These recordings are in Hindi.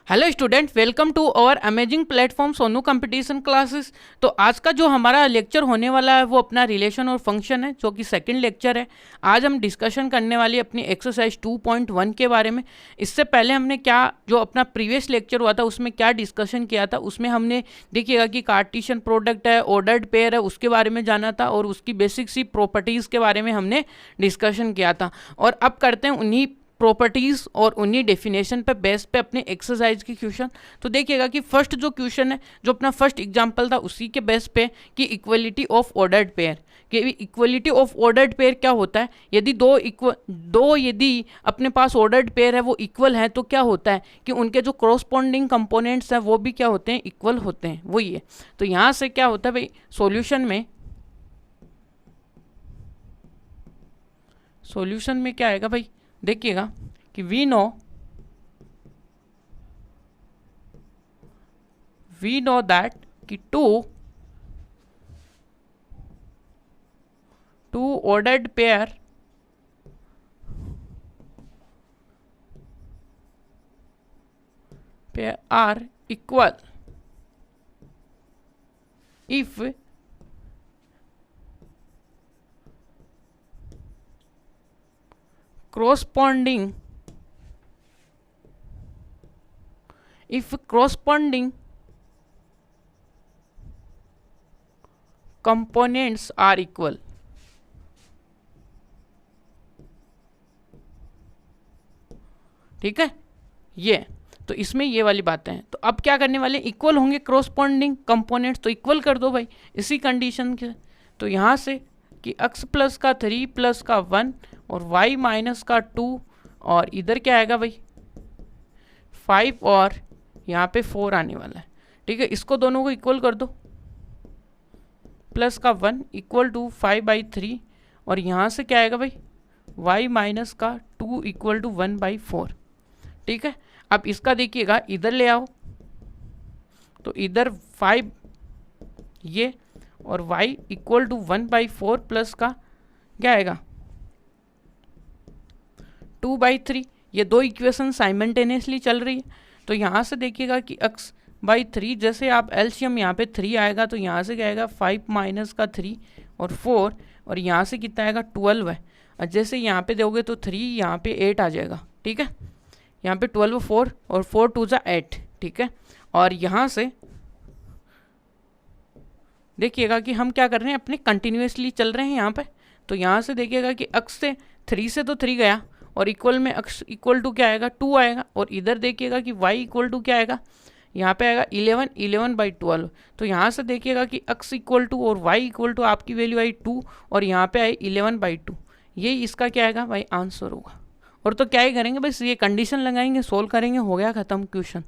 Hello student, welcome to our amazing platform Sonu competition classes. तो आज का जो हमारा लेक्चर होने वाला है वो अपना रिलेशन और फंक्शन है, जो कि सेकंड लेक्चर है। आज हम डिस्कशन करने वाली अपनी एक्सरसाइज 2.1 के बारे में। इससे पहले हमने क्या जो अपना प्रीवियस लेक्चर हुआ था उसमें क्या डिस्कशन किया था, उसमें हमने देखिएगा कि कार्टेशियन प्रोडक्ट है, ऑर्डर्ड पेयर है, उसके बारे में जाना था और उसकी बेसिक सी प्रॉपर्टीज़ के बारे में हमने डिस्कशन किया था। और अब करते हैं उन्हीं प्रॉपर्टीज़ और उन्हीं डेफिनेशन पे बेस पे अपने एक्सरसाइज की क्वेश्चन। तो देखिएगा कि फर्स्ट जो क्वेश्चन है, जो अपना फर्स्ट एग्जांपल था, उसी के बेस पे कि इक्वलिटी ऑफ ऑर्डर्ड पेयर। कि इक्वलिटी ऑफ ऑर्डर्ड पेयर क्या होता है, यदि दो यदि अपने पास ऑर्डर्ड पेयर है वो इक्वल है तो क्या होता है कि उनके जो कॉरस्पॉन्डिंग कंपोनेंट्स हैं वो भी क्या होते हैं, इक्वल होते हैं। वही है। तो यहाँ से क्या होता है भाई, सॉल्यूशन में क्या आएगा भाई, देखिएगा कि वी नो दैट कि two ordered pair are equal if corresponding components are equal। ठीक है, ये तो इसमें ये वाली बातें हैं। तो अब क्या करने वाले, इक्वल होंगे क्रॉसपॉन्डिंग कंपोनेंट्स, तो इक्वल कर दो भाई इसी कंडीशन के। तो यहाँ से कि x प्लस का 3 प्लस का 1 और y माइनस का 2 और इधर क्या आएगा भाई 5 और यहाँ पे 4 आने वाला है। ठीक है, इसको दोनों को इक्वल कर दो। प्लस का 1 इक्वल टू 5/3 और यहाँ से क्या आएगा भाई y माइनस का 2 इक्वल टू 1/4। ठीक है, अब इसका देखिएगा इधर ले आओ, तो इधर 5 ये और y इक्वल टू 1/4 प्लस का क्या आएगा 2/3। ये दो इक्वेशन साइमल्टेनियसली चल रही है। तो यहाँ से देखिएगा कि x/3, जैसे आप एलसीएम यहाँ पे 3 आएगा तो यहाँ से क्या आएगा 5 माइनस का 3 और 4 और यहाँ से कितना आएगा 12 है। और जैसे यहाँ पे दोगे तो 3 यहाँ पे 8 आ जाएगा। ठीक है, यहाँ पे 12 4 और 4 2 जा 8। ठीक है, और यहाँ से देखिएगा कि हम क्या कर रहे हैं, अपने कंटिन्यूसली चल रहे हैं यहाँ पे। तो यहाँ से देखिएगा कि x से 3 से तो 3 गया और इक्वल में x इक्वल टू क्या आएगा 2 आएगा और इधर देखिएगा कि y इक्वल टू क्या आएगा, यहाँ पे आएगा 11/12। तो यहाँ से देखिएगा कि x इक्वल टू और y इक्वल टू आपकी वैल्यू आई 2 और यहाँ पे आई 11/2। यही इसका क्या आएगा भाई आंसर होगा। और तो क्या ही करेंगे बस ये कंडीशन लगाएंगे, सोल्व करेंगे, हो गया ख़त्म क्वेश्चन।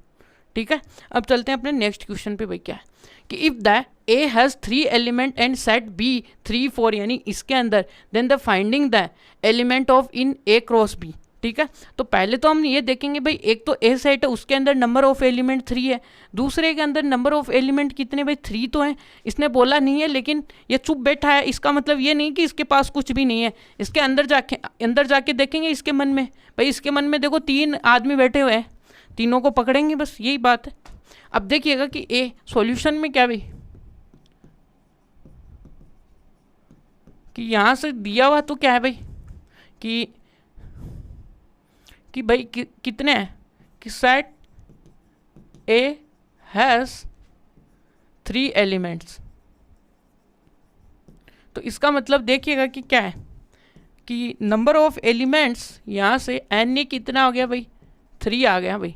ठीक है, अब चलते हैं अपने नेक्स्ट क्वेश्चन पे। भाई क्या है कि if the A has 3 element and set B 3 4, यानी इसके अंदर then the finding the element of in A cross B. ठीक है, तो पहले तो हम ये देखेंगे भाई, एक तो ए सेट है उसके अंदर नंबर ऑफ एलिमेंट 3 है, दूसरे के अंदर नंबर ऑफ एलिमेंट कितने भाई 3 तो हैं। इसने बोला नहीं है लेकिन ये चुप बैठा है, इसका मतलब ये नहीं कि इसके पास कुछ भी नहीं है। इसके अंदर जाके देखेंगे इसके मन में, भाई इसके मन में देखो 3 आदमी बैठे हुए हैं, तीनों को पकड़ेंगे, बस यही बात है। अब देखिएगा कि ए सॉल्यूशन में क्या भाई कि यहाँ से दिया हुआ तो क्या है भाई कि भाई कितने हैं कि सेट ए हैज़ 3 एलिमेंट्स। तो इसका मतलब देखिएगा कि क्या है कि नंबर ऑफ एलिमेंट्स यहाँ से एन ए कितना हो गया भाई 3 आ गया भाई।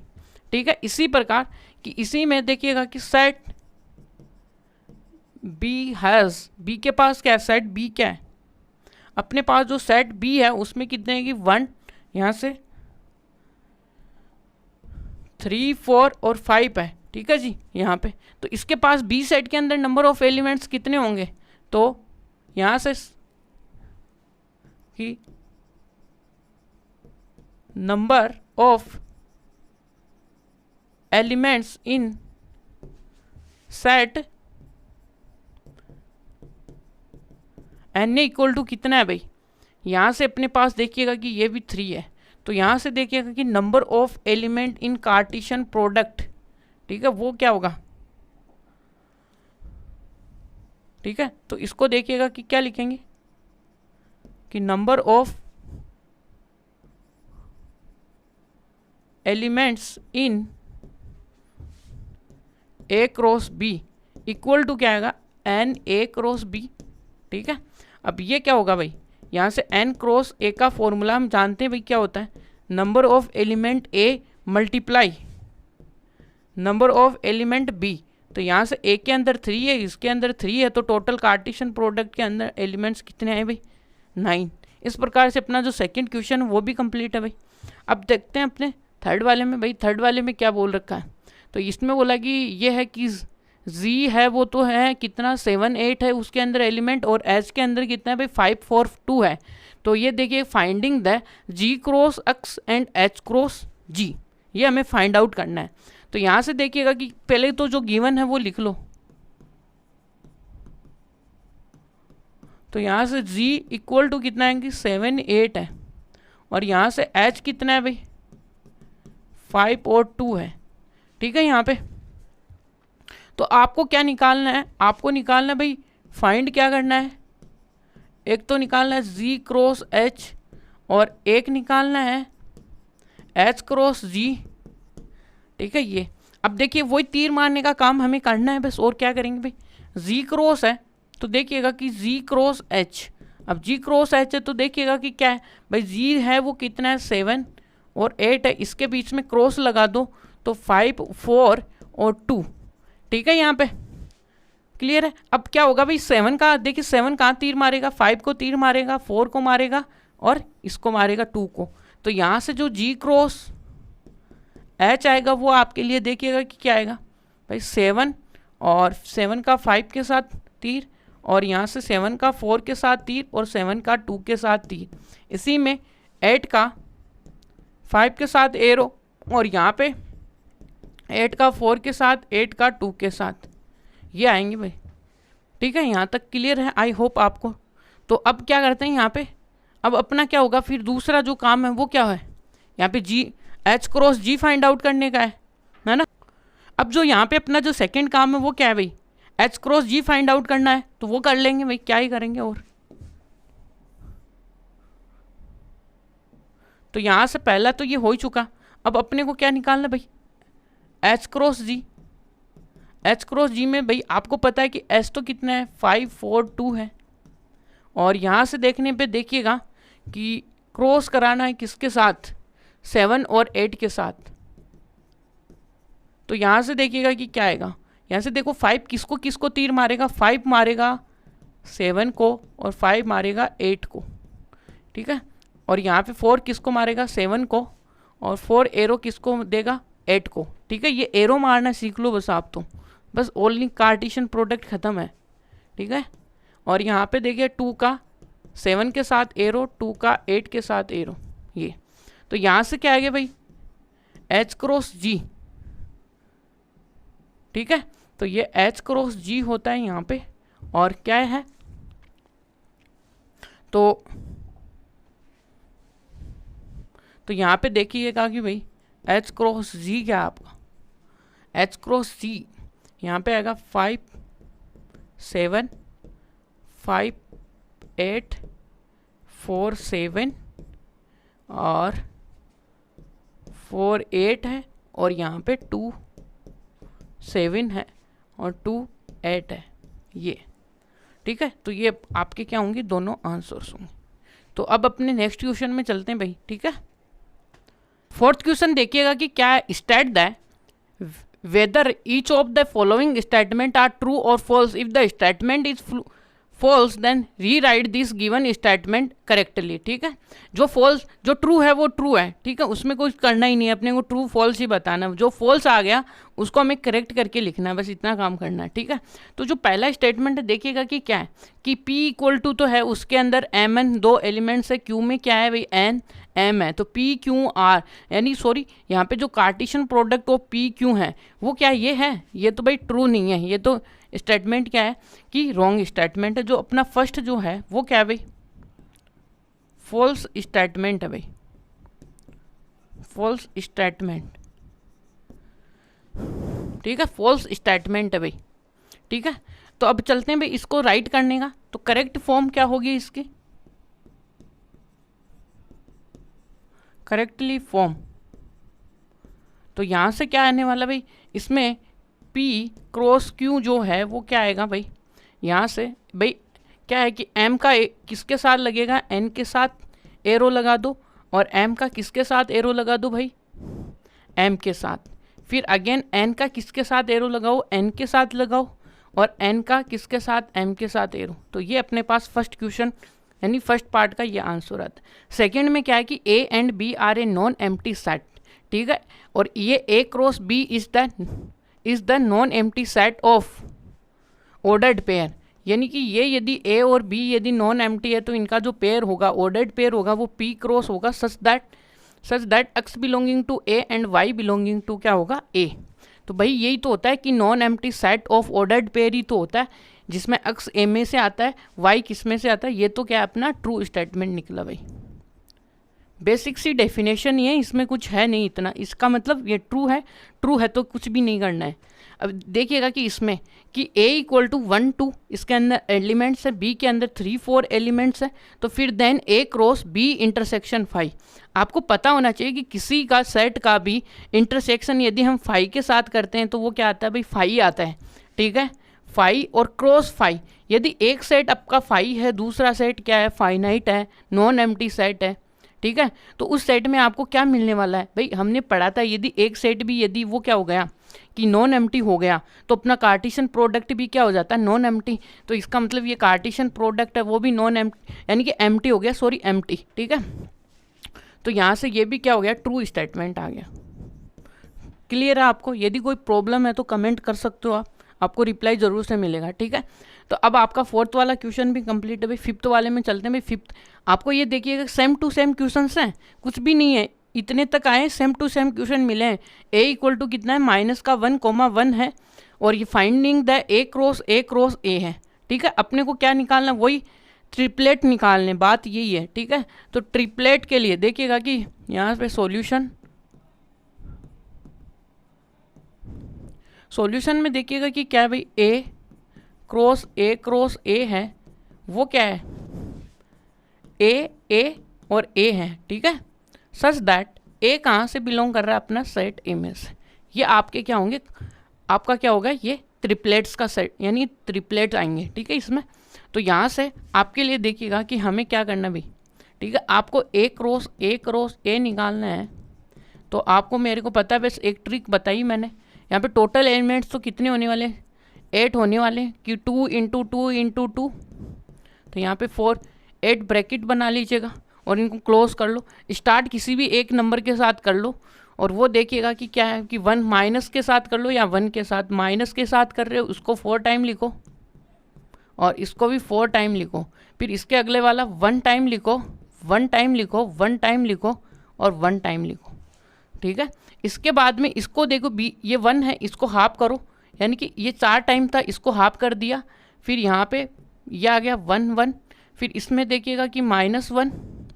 ठीक है, इसी प्रकार कि इसी में देखिएगा कि सेट बी हैज़, बी के पास क्या है, सेट बी क्या है, अपने पास जो सेट बी है उसमें कितने हैं कि 1, यहाँ से 3 4 और 5 है। ठीक है जी, यहाँ पे तो इसके पास बी सेट के अंदर नंबर ऑफ एलिमेंट्स कितने होंगे, तो यहाँ से कि number of elements in set n A equal to कितना है भाई, यहाँ से अपने पास देखिएगा कि ये भी 3 है, तो यहाँ से देखिएगा कि number of element in Cartesian product, ठीक है, वो क्या होगा, ठीक है। तो इसको देखिएगा कि क्या लिखेंगे कि number of elements in A cross B equal to क्या आएगा, एन ए क्रॉस बी, ठीक है। अब ये क्या होगा भाई, यहाँ से एन क्रॉस ए का फॉर्मूला हम जानते हैं भाई क्या होता है, number of element A multiply number of element B. तो यहाँ से ए के अंदर 3 है, इसके अंदर 3 है, तो टोटल कार्टेशियन प्रोडक्ट के अंदर एलिमेंट्स कितने आए भाई, 9। इस प्रकार से अपना जो सेकंड क्वेश्चन है वो भी कंप्लीट है भाई। अब देखते हैं अपने थर्ड वाले में भाई, थर्ड वाले में क्या बोल रखा है। तो इसमें बोला कि ये है कि z है वो तो है कितना 7 8 है उसके अंदर एलिमेंट, और h के अंदर कितना है भाई 5 4 2 है। तो ये देखिए finding the g cross x and h cross g, ये हमें फाइंड आउट करना है। तो यहाँ से देखिएगा कि पहले तो जो गिवन है वो लिख लो। तो यहाँ से g इक्वल टू कितना है कि 7 8 है, और यहाँ से h कितना है भाई 5 और 2 है, ठीक है। यहाँ पे तो आपको क्या निकालना है, आपको निकालना है भाई, फाइंड क्या करना है, एक तो निकालना है z क्रॉस h और एक निकालना है h क्रॉस g, ठीक है। ये अब देखिए वही तीर मारने का काम हमें करना है बस, और क्या करेंगे भाई, z क्रॉस है तो देखिएगा कि z क्रॉस h, अब g क्रॉस h है तो देखिएगा कि क्या है भाई, z है वो कितना है 7 और 8 है, इसके बीच में क्रॉस लगा दो तो 5 4 और 2, ठीक है। यहाँ पे क्लियर है। अब क्या होगा भाई 7 का, देखिए 7 कहाँ तीर मारेगा, 5 को तीर मारेगा, 4 को मारेगा और इसको मारेगा 2 को। तो यहाँ से जो g क्रॉस h आएगा वो आपके लिए देखिएगा कि क्या आएगा भाई 7, और 7 का 5 के साथ तीर, और यहाँ से 7 का 4 के साथ तीर, और 7 का 2 के साथ तीर, इसी में 8 का 5 के साथ एरो, और यहाँ पे 8 का 4 के साथ, 8 का 2 के साथ, ये आएंगे भाई, ठीक है। यहाँ तक क्लियर है आई होप आपको। तो अब क्या करते हैं यहाँ पे, अब अपना क्या होगा फिर दूसरा जो काम है वो क्या है, यहाँ पे जी एच क्रॉस जी फाइंड आउट करने का है ना। अब जो यहाँ पे अपना जो सेकंड काम है वो क्या है भाई, एच क्रॉस जी फाइंड आउट करना है, तो वो कर लेंगे भाई, क्या ही करेंगे। और तो यहाँ से पहला तो ये हो ही चुका, अब अपने को क्या निकालना भाई, एच क्रॉस जी। एच क्रॉस जी में भाई आपको पता है कि एच तो कितना है 5 4 2 है, और यहाँ से देखने पे देखिएगा कि क्रॉस कराना है किसके साथ, 7 और 8 के साथ। तो यहाँ से देखिएगा कि क्या आएगा, यहाँ से देखो 5 किसको किसको तीर मारेगा, 5 मारेगा 7 को और 5 मारेगा 8 को, ठीक है। और यहाँ पे 4 किसको मारेगा 7 को, और 4 एरो किसको देगा 8 को, ठीक है। ये एरो मारना सीख लो बस आप, तो बस ओनली कार्टेशियन प्रोडक्ट ख़त्म है, ठीक है। और यहाँ पे देखिए 2 का 7 के साथ एरो, 2 का 8 के साथ एरो, ये। तो यहाँ से क्या आ गया भाई एच क्रॉस जी, ठीक है। तो ये एच क्रॉस जी होता है यहाँ पे, और क्या है तो यहाँ पे देखिएगा कि भाई एच क्रॉस जी क्या है आपका, एच क्रॉस जी यहाँ पे आएगा 5 7 5 8 4 7 और 4 8 है, और यहाँ पे 2 7 है और 2 8 है, ये, ठीक है। तो ये आपके क्या होंगे, दोनों आंसर्स होंगे। तो अब अपने नेक्स्ट क्वेश्चन में चलते हैं भाई, ठीक है। फोर्थ क्वेश्चन देखिएगा कि क्या है, state that whether each of the following statement are true or false. If the statement is false then rewrite this given statement correctly, ठीक है। जो false जो true है वो true है, ठीक है, उसमें कुछ करना ही नहीं है, अपने को true false ही बताना है। जो false आ गया उसको हमें करेक्ट करके लिखना है, बस इतना काम करना है, ठीक है। तो जो पहला स्टेटमेंट है देखिएगा कि क्या है कि P इक्वल टू तो है, उसके अंदर Mn 2 एलिमेंट्स है, Q में क्या है भाई N M है, तो P Q R यानी सॉरी यहाँ पे जो कार्टेशियन प्रोडक्ट वो P Q है वो क्या ये है, ये तो भाई ट्रू नहीं है, ये तो स्टेटमेंट क्या है कि रॉन्ग स्टेटमेंट है। जो अपना फर्स्ट जो है वो क्या है भाई फॉल्स स्टेटमेंट है भाई, फॉल्स स्टेटमेंट, ठीक है, फॉल्स स्टेटमेंट है भाई, ठीक है। तो अब चलते हैं भाई इसको राइट करने का, तो करेक्ट फॉर्म क्या होगी इसकी, करेक्टली फॉर्म, तो यहाँ से क्या आने वाला भाई, इसमें P क्रॉस Q जो है वो क्या आएगा भाई, यहाँ से भाई क्या है कि M का किसके साथ लगेगा, N के साथ एरो लगा दो, और M का किसके साथ एरो लगा दो भाई, M के साथ, फिर अगेन N का किसके साथ एरो लगाओ, N के साथ लगाओ, और N का किसके साथ, M के साथ एरो। तो ये अपने पास फर्स्ट क्वेश्चन यानी फर्स्ट पार्ट का ये आंसर आता है। सेकेंड में क्या है कि A and B are a non empty set, ठीक है, और ये A cross B is the non empty set of ordered pair, यानी कि ये यदि A और B यदि नॉन एम्प्टी है तो इनका जो पेयर होगा, ऑर्डर्ड पेयर होगा, वो P क्रॉस होगा such that x belonging to A and y belonging to क्या होगा, A। तो भाई यही तो होता है कि non empty set of ordered pair ही तो होता है, जिसमें x A में से आता है, y किस में से आता है, ये तो क्या है अपना ट्रू स्टेटमेंट निकला भाई। बेसिक सी डेफिनेशन ये है, इसमें कुछ है नहीं इतना, इसका मतलब ये ट्रू है तो कुछ भी नहीं करना है। अब देखिएगा कि इसमें कि A इक्वल टू 1 2 इसके अंदर एलिमेंट्स है, B के अंदर 3 4 एलिमेंट्स है, तो फिर then A cross B intersection 5। आपको पता होना चाहिए कि किसी का सेट का भी इंटरसेक्शन यदि हम 5 के साथ करते हैं तो वो क्या आता है भाई, 5 आता है, ठीक है, 5 और क्रॉस 5। यदि एक सेट आपका 5 है, दूसरा सेट क्या है, फाइनाइट है, नॉन एम्प्टी सेट है, ठीक है, तो उस सेट में आपको क्या मिलने वाला है भाई, हमने पढ़ा था यदि एक सेट भी यदि वो क्या हो गया कि नॉन एम्प्टी हो गया तो अपना कार्टेशियन प्रोडक्ट भी क्या हो जाता है, नॉन एम्प्टी। तो इसका मतलब ये कार्टेशियन प्रोडक्ट है वो भी नॉन एम्प्टी यानी कि एम्प्टी हो गया, सॉरी एम्प्टी, ठीक है। तो यहाँ से ये भी क्या हो गया, ट्रू स्टेटमेंट आ गया। क्लियर है आपको? यदि कोई प्रॉब्लम है तो कमेंट कर सकते हो आप, आपको रिप्लाई जरूर से मिलेगा, ठीक है। तो अब आपका फोर्थ वाला क्वेश्चन भी कंप्लीट है भाई। फिफ्थ वाले में चलते हैं भाई। फिफ्थ आपको ये देखिएगा सेम टू सेम क्वेश्चन हैं, कुछ भी नहीं है, इतने तक आए, सेम टू सेम क्वेश्चन मिले हैं। A इक्वल टू कितना है, -1,1 है, और ये finding the A cross A है, ठीक है। अपने को क्या निकालना, वही ट्रिपलेट निकालने, बात यही है, ठीक है। तो ट्रिपलेट के लिए देखिएगा कि यहाँ पे सॉल्यूशन में देखिएगा कि क्या है भाई, A क्रॉस A है, वो क्या है, A और A है, ठीक है। सच दैट A कहाँ से बिलोंग कर रहा है, अपना सेट A में से। ये आपके क्या होंगे, आपका क्या होगा, ये ट्रिपलेट्स का सेट यानी ट्रिपलेट आएंगे, ठीक है इसमें। तो यहाँ से आपके लिए देखिएगा कि हमें क्या करना भाई, ठीक है, आपको A क्रॉस A निकालना है। तो आपको मेरे को पता है, बस एक ट्रिक बताई मैंने। यहाँ पे टोटल एलिमेंट्स तो कितने होने वाले, 8 होने वाले कि 2 × 2 × 2। तो यहाँ पे 8 ब्रैकेट बना लीजिएगा और इनको क्लोज कर लो। स्टार्ट किसी भी एक नंबर के साथ कर लो, और वो देखिएगा कि क्या है कि 1 माइनस के साथ कर लो या 1 के साथ। माइनस के साथ कर रहे हो उसको 4 टाइम लिखो, और इसको भी 4 टाइम लिखो। फिर इसके अगले वाला 1 टाइम लिखो, 1 टाइम लिखो, 1 टाइम लिखो, और 1 टाइम लिखो, ठीक है। इसके बाद में इसको देखो, ये 1 है, इसको हाफ करो, यानी कि ये 4 टाइम था, इसको हाफ कर दिया। फिर यहाँ पे ये आ गया 1 1। फिर इसमें देखिएगा कि -1,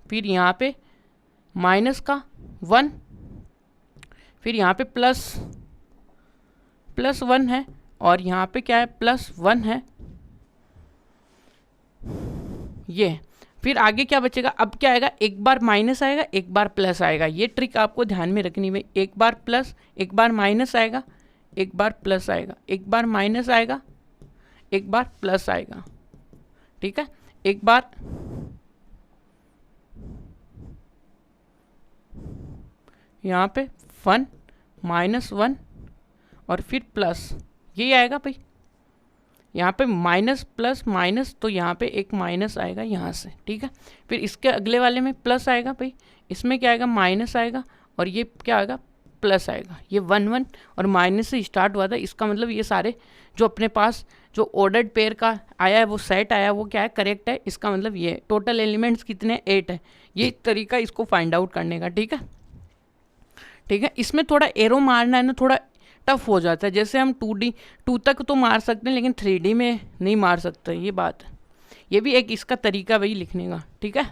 फिर यहाँ पे माइनस का 1, फिर यहाँ पे प्लस 1 है, और यहाँ पे क्या है, +1 है ये। फिर आगे क्या बचेगा, अब क्या आएगा, एक बार माइनस आएगा, एक बार प्लस आएगा। ये ट्रिक आपको ध्यान में रखनी है, एक बार प्लस, एक बार माइनस आएगा, एक बार प्लस आएगा, एक बार माइनस आएगा, एक बार प्लस आएगा, ठीक है। एक बार यहाँ पे 1 -1 और फिर प्लस, यही आएगा भाई। यहाँ पे माइनस प्लस माइनस, तो यहाँ पे एक माइनस आएगा यहाँ से, ठीक है। फिर इसके अगले वाले में प्लस आएगा भाई, इसमें क्या आएगा, माइनस आएगा, और ये क्या आएगा, प्लस आएगा। ये 1 1 और माइनस से स्टार्ट हुआ था, इसका मतलब ये सारे जो अपने पास जो ऑर्डर्ड पेयर का आया है, वो सेट आया, वो क्या है, करेक्ट है। इसका मतलब ये टोटल एलिमेंट्स कितने, 8 है। ये तरीका इसको फाइंड आउट करने का, ठीक है, ठीक है। इसमें थोड़ा एरो मारना है ना, थोड़ा टफ हो जाता है। जैसे हम 2 तक तो मार सकते हैं, लेकिन 3D में नहीं मार सकते, ये बात है। ये भी एक इसका तरीका वही लिखने का, ठीक है।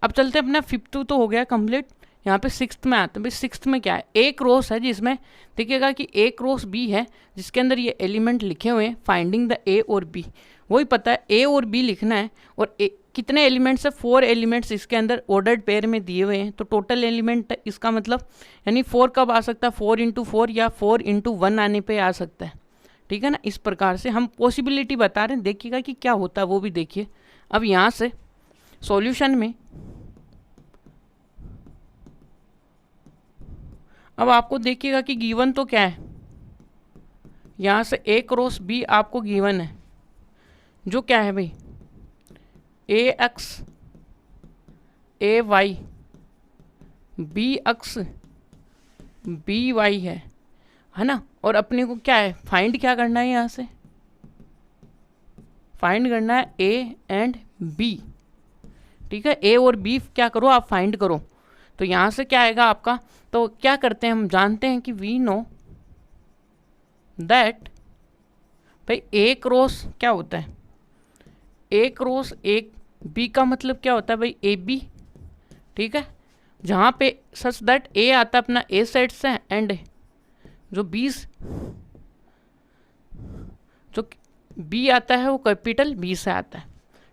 अब चलते हैं, अपना 5th तो हो गया कंप्लीट, यहाँ पे सिक्स्थ में आता है। भाई सिक्स्थ में क्या है, एक रोस है जिसमें देखिएगा कि एक रोस बी है जिसके अंदर ये एलिमेंट लिखे हुए हैं, फाइंडिंग द ए और बी। वही पता है ए और बी लिखना है, और कितने एलिमेंट्स है, 4 एलिमेंट्स इसके अंदर ऑर्डर्ड पेयर में दिए हुए हैं। तो टोटल एलिमेंट इसका मतलब यानी 4 कब आ सकता है, 4 इंटू 4 या 4 इंटू 1 आने पे आ सकता है, ठीक है ना। इस प्रकार से हम पॉसिबिलिटी बता रहे हैं, देखिएगा कि क्या होता है वो भी देखिए। अब यहाँ से सॉल्यूशन में अब आपको देखिएगा कि गिवन तो क्या है, यहाँ से ए क्रॉस बी आपको गिवन है, जो क्या है भाई A x A y B x B y है ना। और अपने को क्या है, फाइंड क्या करना है, यहाँ से फाइंड करना है ए एंड बी, ठीक है। ए और बी क्या करो आप फाइंड करो। तो यहाँ से क्या आएगा आपका, तो क्या करते हैं हम जानते हैं कि वी नो दैट भाई ए क्रॉस क्या होता है, ए क्रॉस ए बी का मतलब क्या होता है भाई ए बी, ठीक है। जहाँ पे सच दैट ए आता है अपना ए सेट से एंड जो बी आता है वो कैपिटल बी से आता है,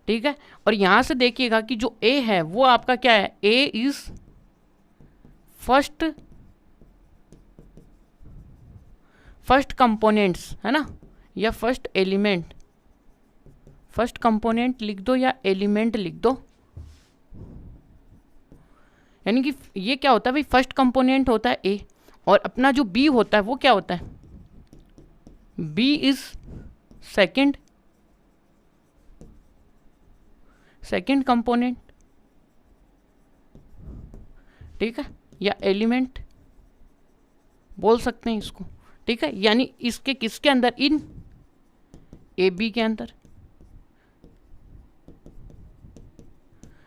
ठीक है। और यहाँ से देखिएगा कि जो ए है वो आपका क्या है, ए इज फर्स्ट कंपोनेंट्स है ना, या फर्स्ट एलिमेंट, फर्स्ट कंपोनेंट लिख दो या एलिमेंट लिख दो। यानी कि ये क्या होता है भाई, फर्स्ट कंपोनेंट होता है ए, और अपना जो बी होता है वो क्या होता है, बी इज सेकंड कंपोनेंट, ठीक है, या एलिमेंट बोल सकते हैं इसको, ठीक है। यानी इसके किसके अंदर, इन ए बी के अंदर।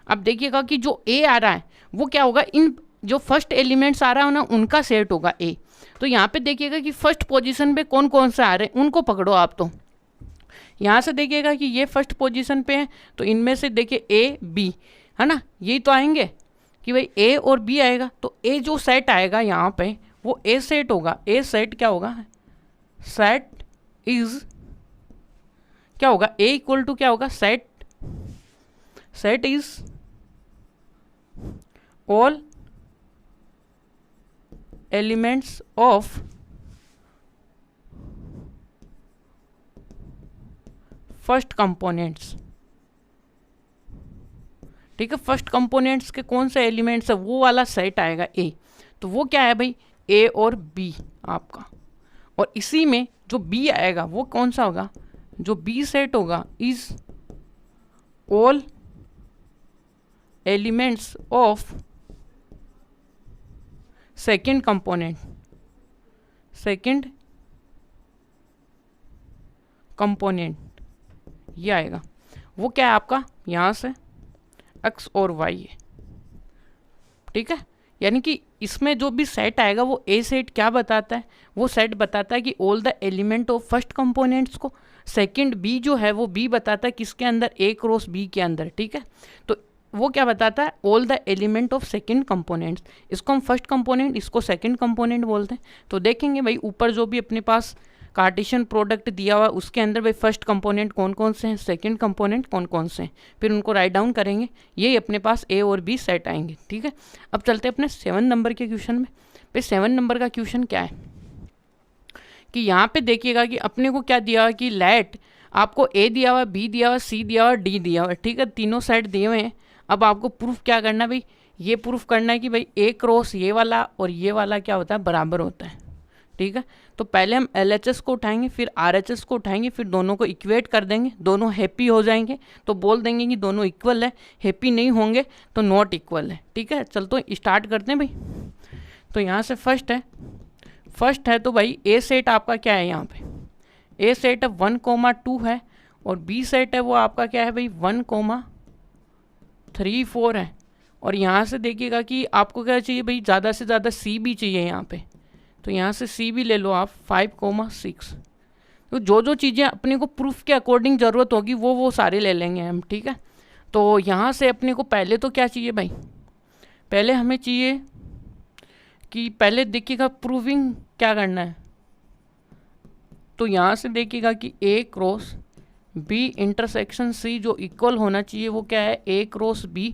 अब देखिएगा कि जो ए आ रहा है वो क्या होगा, इन जो फर्स्ट एलिमेंट्स आ रहा है ना उनका सेट होगा ए। तो यहाँ पे देखिएगा कि फर्स्ट पोजीशन पे कौन कौन से आ रहे हैं उनको पकड़ो आप। तो यहाँ से देखिएगा कि ये फर्स्ट पोजीशन पे है, तो इनमें से देखिए ए बी है ना, यही तो आएंगे कि भाई ए और बी आएगा। तो ए जो सेट आएगा यहाँ पे वो ए सेट होगा। ए सेट क्या होगा, सेट इज क्या होगा, ए इक्वल टू क्या होगा, set is all elements of first components, ठीक है। फर्स्ट कंपोनेंट्स के कौन से एलिमेंट्स है वो वाला सेट आएगा ए। तो वो क्या है भाई, ए और बी आपका। और इसी में जो बी आएगा वो कौन सा होगा, जो बी सेट होगा is all elements of second component, ये आएगा। वो क्या है आपका, यहाँ से एक्स और वाई है, ठीक है। यानी कि इसमें जो भी सेट आएगा वो ए सेट क्या बताता है, वो सेट बताता है कि all the element of first components को। सेकंड बी जो है वो बी बताता है किसके अंदर, ए क्रॉस बी के अंदर, ठीक है। तो वो क्या बताता है, all the element of second components. इसको हम फर्स्ट कंपोनेंट, इसको सेकंड कंपोनेंट बोलते हैं। तो देखेंगे भाई ऊपर जो भी अपने पास कार्टेशियन प्रोडक्ट दिया हुआ उसके अंदर भाई फर्स्ट कंपोनेंट कौन कौन से हैं, सेकंड कंपोनेंट कौन कौन से हैं, फिर उनको राइट डाउन करेंगे, यही अपने पास ए और बी सेट आएंगे, ठीक है। अब चलते हैं अपने 7 नंबर के क्वेश्चन में। भाई 7 नंबर का क्वेश्चन क्या है कि यहाँ पे देखिएगा कि अपने को क्या दिया हुआ कि लेट आपको ए दिया हुआ, बी दिया हुआ, सी दिया हुआ, डी दिया हुआ, ठीक है। तीनों सेट दिए हुए हैं। अब आपको प्रूफ क्या करना है भाई, ये प्रूफ करना है कि भाई ए क्रॉस ये वाला और ये वाला क्या होता है, बराबर होता है, ठीक है। तो पहले हम LHS को उठाएंगे, फिर RHS को उठाएंगे, फिर दोनों को इक्वेट कर देंगे, दोनों हैप्पी हो जाएंगे तो बोल देंगे कि दोनों इक्वल है, हैप्पी नहीं होंगे तो नॉट इक्वल है, ठीक है। चल तो स्टार्ट करते हैं भाई। तो यहाँ से फर्स्ट है तो भाई ए सेट आपका क्या है, यहाँ पे ए सेट है 1,2 है, और बी सेट है वो आपका क्या है भाई 1,3 4 है। और यहाँ से देखिएगा कि आपको क्या चाहिए भाई, ज़्यादा से ज़्यादा सी भी चाहिए यहाँ पे, तो यहाँ से सी भी ले लो आप 5,6। तो जो जो चीज़ें अपने को प्रूफ के अकॉर्डिंग ज़रूरत होगी वो सारे ले लेंगे हम, ठीक है। तो यहाँ से अपने को पहले तो क्या चाहिए भाई, पहले हमें चाहिए कि पहले देखिएगा प्रूविंग क्या करना है। तो यहाँ से देखिएगा कि ए क्रॉस बी इंटरसेक्शन सी जो इक्वल होना चाहिए वो क्या है, ए क्रॉस बी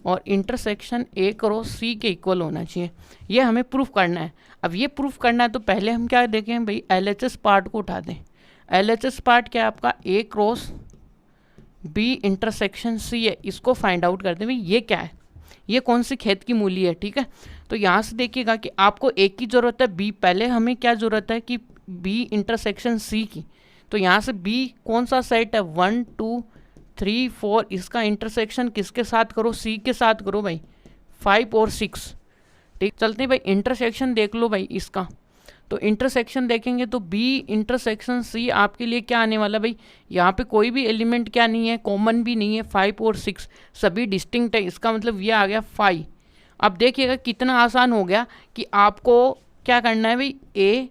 और इंटरसेक्शन ए क्रॉस सी के इक्वल होना चाहिए। ये हमें प्रूफ करना है। अब ये प्रूफ करना है तो पहले हम क्या देखें भाई, एलएचएस पार्ट को उठा दें। एलएचएस पार्ट क्या है आपका, ए क्रॉस बी इंटरसेक्शन सी है, इसको फाइंड आउट करते हैं भाई ये क्या है, ये कौन सी खेत की मूली है। ठीक है, तो यहाँ से देखिएगा कि आपको ए की ज़रूरत है, बी पहले हमें क्या ज़रूरत है कि बी इंटरसेक्शन सी की। तो यहाँ से बी कौन सा सेट है, 1 2 3 4, इसका इंटरसेक्शन किसके साथ करो, सी के साथ करो भाई, 5 और 6। ठीक, चलते हैं भाई इंटरसेक्शन देख लो भाई इसका। तो इंटरसेक्शन देखेंगे तो बी इंटरसेक्शन सी आपके लिए क्या आने वाला भाई, यहाँ पे कोई भी एलिमेंट क्या नहीं है, कॉमन भी नहीं है, 5 और 6 सभी डिस्टिंक्ट है, इसका मतलब ये आ गया 5। अब देखिएगा कितना आसान हो गया कि आपको क्या करना है भाई, ए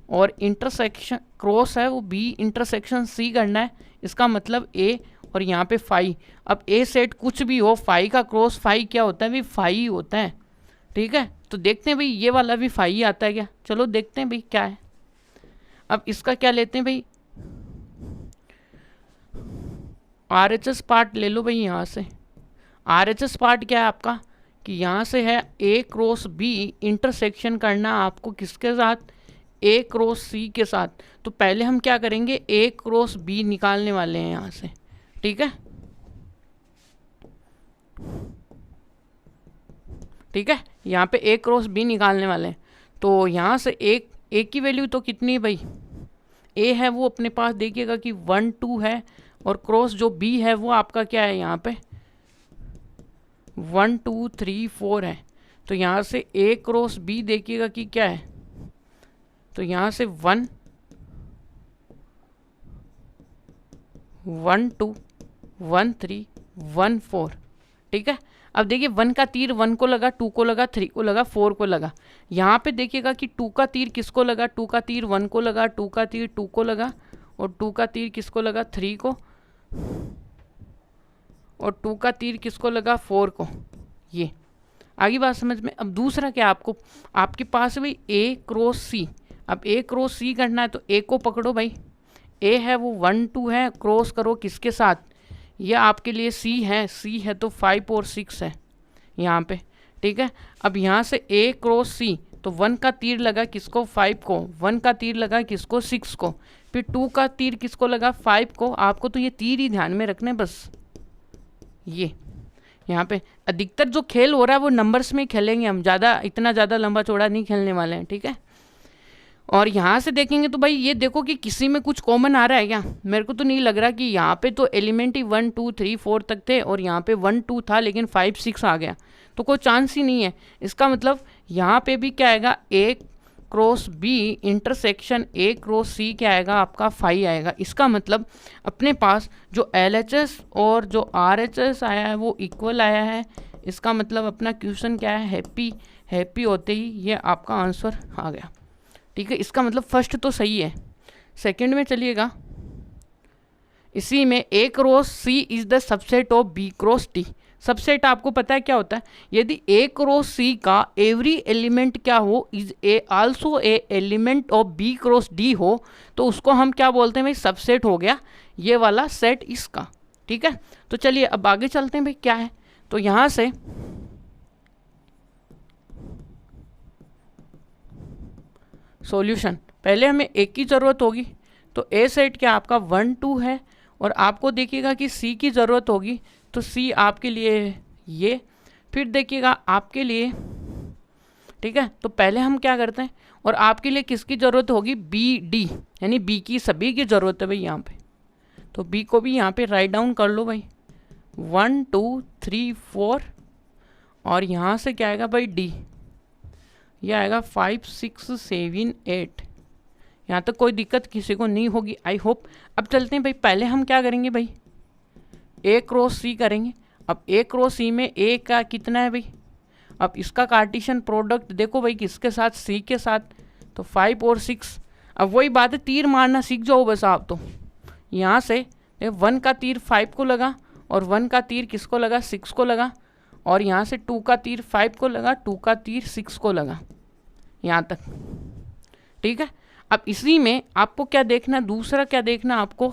और इंटरसेक्शन क्रॉस है वो बी इंटरसेक्शन सी करना है, इसका मतलब ए और यहाँ पे 5। अब ए सेट कुछ भी हो, 5 का क्रॉस 5 क्या होता है भाई, 5 ही होता है। ठीक है, तो देखते हैं भाई ये वाला भी 5 ही आता है क्या, चलो देखते हैं भाई क्या है। अब इसका क्या लेते हैं भाई, आरएचएस पार्ट ले लो भाई। यहाँ से आरएचएस पार्ट क्या है आपका कि यहाँ से है ए क्रॉस बी इंटरसेक्शन करना आपको किसके साथ, ए क्रॉस सी के साथ। तो पहले हम क्या करेंगे, ए क्रॉस बी निकालने वाले हैं यहाँ से। ठीक है, ठीक है, यहाँ पे ए क्रॉस बी निकालने वाले हैं। तो यहाँ से ए की वैल्यू तो कितनी है भाई, ए है वो अपने पास देखिएगा कि 1 2 है, और क्रॉस जो बी है वो आपका क्या है यहाँ पे 1 2 3 4 है। तो यहाँ से ए क्रॉस बी देखिएगा कि क्या है, तो यहाँ से 1 1 2 1 3 1 4। ठीक है, अब देखिए 1 का तीर 1 को लगा, 2 को लगा, 3 को लगा, 4 को लगा। यहाँ पे देखिएगा कि 2 का तीर किसको लगा, 2 का तीर 1 को लगा, 2 का तीर 2 को लगा, और 2 का तीर किसको लगा, 3 को, और 2 का तीर किसको लगा, 4 को। ये आगे बात समझ में। अब दूसरा क्या आपको, आपके पास है भाई ए क्रॉस सी। अब ए क्रॉस सी करना है तो ए को पकड़ो भाई, ए है वो 1 2 है, क्रॉस करो किसके साथ, ये आपके लिए सी है तो 5 और 6 है यहाँ पे। ठीक है, अब यहाँ से ए क्रॉस सी, तो 1 का तीर लगा किसको, 5 को, 1 का तीर लगा किसको, 6 को, फिर 2 का तीर किसको लगा, 5 को। आपको तो ये तीर ही ध्यान में रखने बस। ये यहाँ पे अधिकतर जो खेल हो रहा है वो नंबर्स में ही खेलेंगे हम, इतना ज़्यादा लंबा चौड़ा नहीं खेलने वाले हैं। ठीक है, और यहाँ से देखेंगे तो भाई ये देखो कि किसी में कुछ कॉमन आ रहा है क्या, मेरे को तो नहीं लग रहा कि यहाँ पे तो एलिमेंट ही 1 2 3 4 तक थे, और यहाँ पे 1 2 था लेकिन 5 6 आ गया, तो कोई चांस ही नहीं है। इसका मतलब यहाँ पे भी क्या आएगा, A cross B intersection A cross C क्या आएगा आपका 5 आएगा। इसका मतलब अपने पास जो एलएचएस और जो आरएचएस आया है वो इक्वल आया है। इसका मतलब अपना क्वेश्चन क्या है, हैप्पी होते ही ये आपका आंसर आ गया। ठीक है, इसका मतलब फर्स्ट तो सही है। सेकंड में चलिएगा, इसी में A cross C is the subset of B cross D. Subset आपको पता है क्या होता है, यदि ए क्रॉस सी का एवरी एलिमेंट क्या हो, is a also a element of B cross D हो, तो उसको हम क्या बोलते हैं भाई, सबसेट हो गया ये वाला सेट इसका। ठीक है, तो चलिए अब आगे चलते हैं भाई क्या है। तो यहाँ से सॉल्यूशन, पहले हमें एक की ज़रूरत होगी, तो ए सेट क्या आपका 1 2 है, और आपको देखिएगा कि सी की ज़रूरत होगी, तो सी आपके लिए ये, फिर देखिएगा आपके लिए। ठीक है, तो पहले हम क्या करते हैं, और आपके लिए किसकी ज़रूरत होगी, बी डी, यानी बी की सभी की ज़रूरत है भाई यहाँ पे। तो बी को भी यहाँ पे राइट डाउन कर लो भाई, 1 2 3 4, और यहाँ से क्या आएगा भाई डी, ये आएगा 5 6 7 8। यहाँ तक कोई दिक्कत किसी को नहीं होगी आई होप। अब चलते हैं भाई, पहले हम क्या करेंगे भाई, ए क्रॉस सी करेंगे। अब ए क्रॉस सी में ए का कितना है भाई, अब इसका कार्टेशियन प्रोडक्ट देखो भाई किसके साथ, सी के साथ, तो 5 और 6। अब वही बात है, तीर मारना सीख जाओ बस आप। तो यहाँ से 1 का तीर 5 को लगा, और 1 का तीर किसको लगा, 6 को लगा, और यहाँ से 2 का तीर 5 को लगा, 2 का तीर 6 को लगा। यहाँ तक, ठीक है। अब इसी में आपको क्या देखना, दूसरा क्या देखना आपको,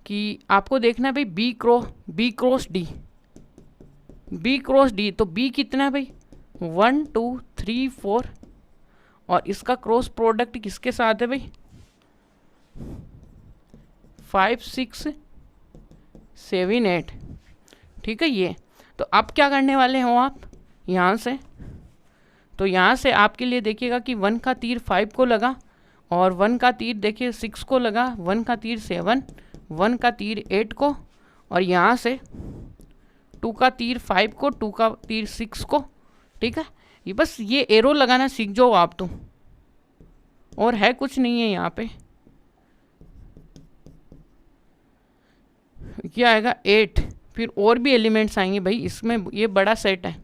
कि आपको देखना है भाई बी क्रॉस डी। तो बी कितना है भाई, 1 2 3 4, और इसका क्रॉस प्रोडक्ट किसके साथ है भाई, 5 6 7 8, ठीक है। ये तो अब क्या करने वाले हो आप यहाँ से, तो यहाँ से आपके लिए देखिएगा कि 1 का तीर 5 को लगा, और 1 का तीर देखिए 6 को लगा, 1 का तीर 7, 1 का तीर 8 को, और यहाँ से 2 का तीर 5 को, 2 का तीर 6 को, ठीक है। ये बस ये एरो लगाना सीख जाओ आप तो, और है कुछ नहीं है यहाँ पे। क्या आएगा 8, फिर और भी एलिमेंट्स आएंगे भाई इसमें, ये बड़ा सेट है,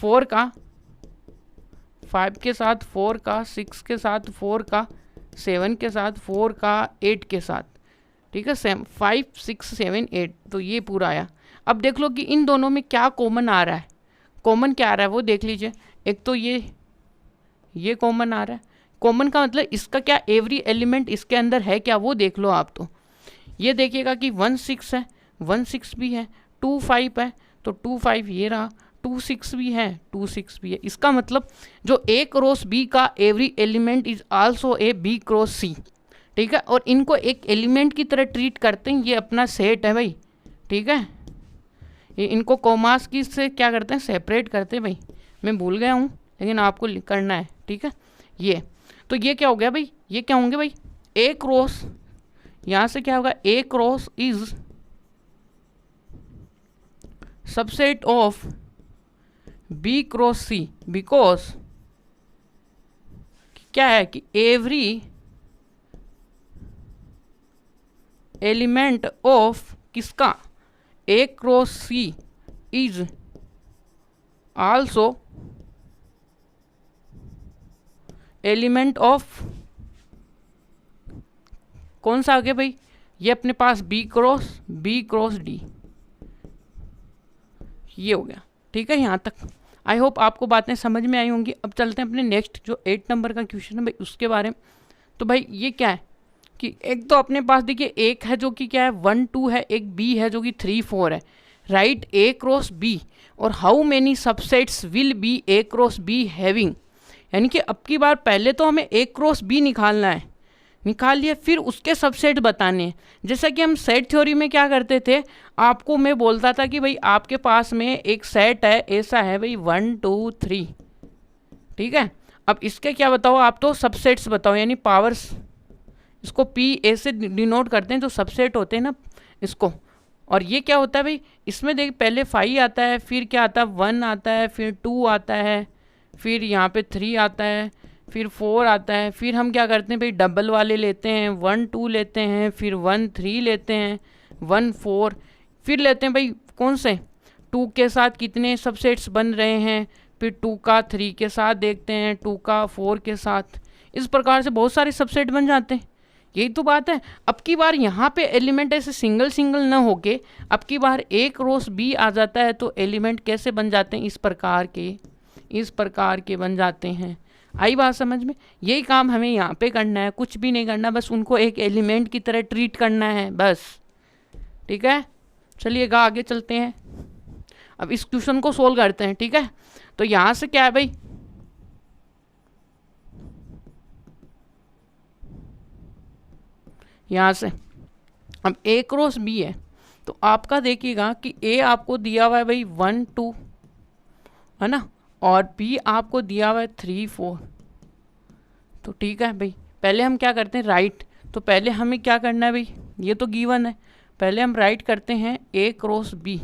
4 का 5 के साथ, 4 का 6 के साथ, 4 का 7 के साथ, 4 का 8 के साथ, ठीक है। 5 6 7 8, तो ये पूरा आया। अब देख लो कि इन दोनों में क्या कॉमन आ रहा है, कॉमन क्या आ रहा है वो देख लीजिए। एक तो ये कॉमन आ रहा है, कॉमन का मतलब इसका क्या, एवरी एलिमेंट इसके अंदर है क्या वो देख लो आप तो। ये देखिएगा कि 1 6 है, 1 6 भी है, 2 5 है, तो 2 5 ये रहा, 2 6 भी है, 2 6 भी है। इसका मतलब जो ए क्रॉस बी का every element is also a B cross C, ठीक है। और इनको एक एलिमेंट की तरह ट्रीट करते हैं, ये अपना सेट है भाई, ठीक है। ये इनको कॉमास की से क्या करते हैं, सेपरेट करते हैं भाई, मैं भूल गया हूँ लेकिन आपको करना है, ठीक है। ये तो ये क्या हो गया भाई, ये क्या होंगे भाई, ए क्रॉस, यहाँ से क्या होगा, A cross is subset of B cross C, because क्या है कि एवरी एलिमेंट ऑफ किसका, A cross C is also element of, कौन सा आ गया भाई, ये अपने पास बी क्रॉस डी, ये हो गया, ठीक है। यहाँ तक आई होप आपको बातें समझ में आई होंगी। अब चलते हैं अपने नेक्स्ट जो 8 नंबर का क्वेश्चन है भाई उसके बारे में। तो भाई ये क्या है कि एक तो अपने पास देखिए एक है जो कि क्या है 1 2 है, एक बी है जो कि 3 4 है, राइट ए क्रॉस बी, और how many subsets will be A cross be having, यानी कि अब की बार पहले तो हमें ए क्रॉस बी निकालना है, निकाल लिया, फिर उसके सबसेट बताने हैं। जैसा कि हम सेट थ्योरी में क्या करते थे, आपको मैं बोलता था कि भाई आपके पास में एक सेट है, ऐसा है भाई 1 2 3, ठीक है। अब इसके क्या बताओ आप तो, सबसेट्स बताओ, यानी पावर्स, इसको पी ए से डिनोट करते हैं जो सबसेट होते हैं ना इसको। और ये क्या होता है भाई, इसमें देख पहले 5 आता है, फिर क्या आता है 1 आता है, फिर 2 आता है, फिर यहाँ पे 3 आता है, फिर 4 आता है, फिर हम क्या करते हैं भाई डबल वाले लेते हैं, 1 2 लेते हैं, फिर 1 3 लेते हैं, 1 4, फिर लेते हैं भाई कौन से 2 के साथ कितने सबसेट्स बन रहे हैं, फिर 2 का 3 के साथ देखते हैं, 2 का 4 के साथ, इस प्रकार से बहुत सारे सबसेट बन जाते हैं। यही तो बात है। अब की बार यहाँ पे एलिमेंट ऐसे सिंगल सिंगल ना होके अब की बार ए क्रॉस बी आ जाता है, तो एलिमेंट कैसे बन जाते हैं, इस प्रकार के बन जाते हैं। आई बात समझ में, यही काम हमें यहाँ पे करना है, कुछ भी नहीं करना, बस उनको एक एलिमेंट की तरह ट्रीट करना है बस, ठीक है। चलिएगा आगे चलते हैं, अब इस क्वेश्चन को सोल्व करते हैं, ठीक है। तो यहाँ से क्या है भाई, यहाँ से अब ए क्रॉस बी है, तो आपका देखिएगा कि ए आपको दिया हुआ है भाई 1 2 है ना, और बी आपको दिया हुआ है 3 4, तो ठीक है भाई। पहले हम क्या करते हैं राइट, तो पहले हमें क्या करना है भाई, ये तो गिवन है, पहले हम राइट करते हैं ए क्रॉस बी।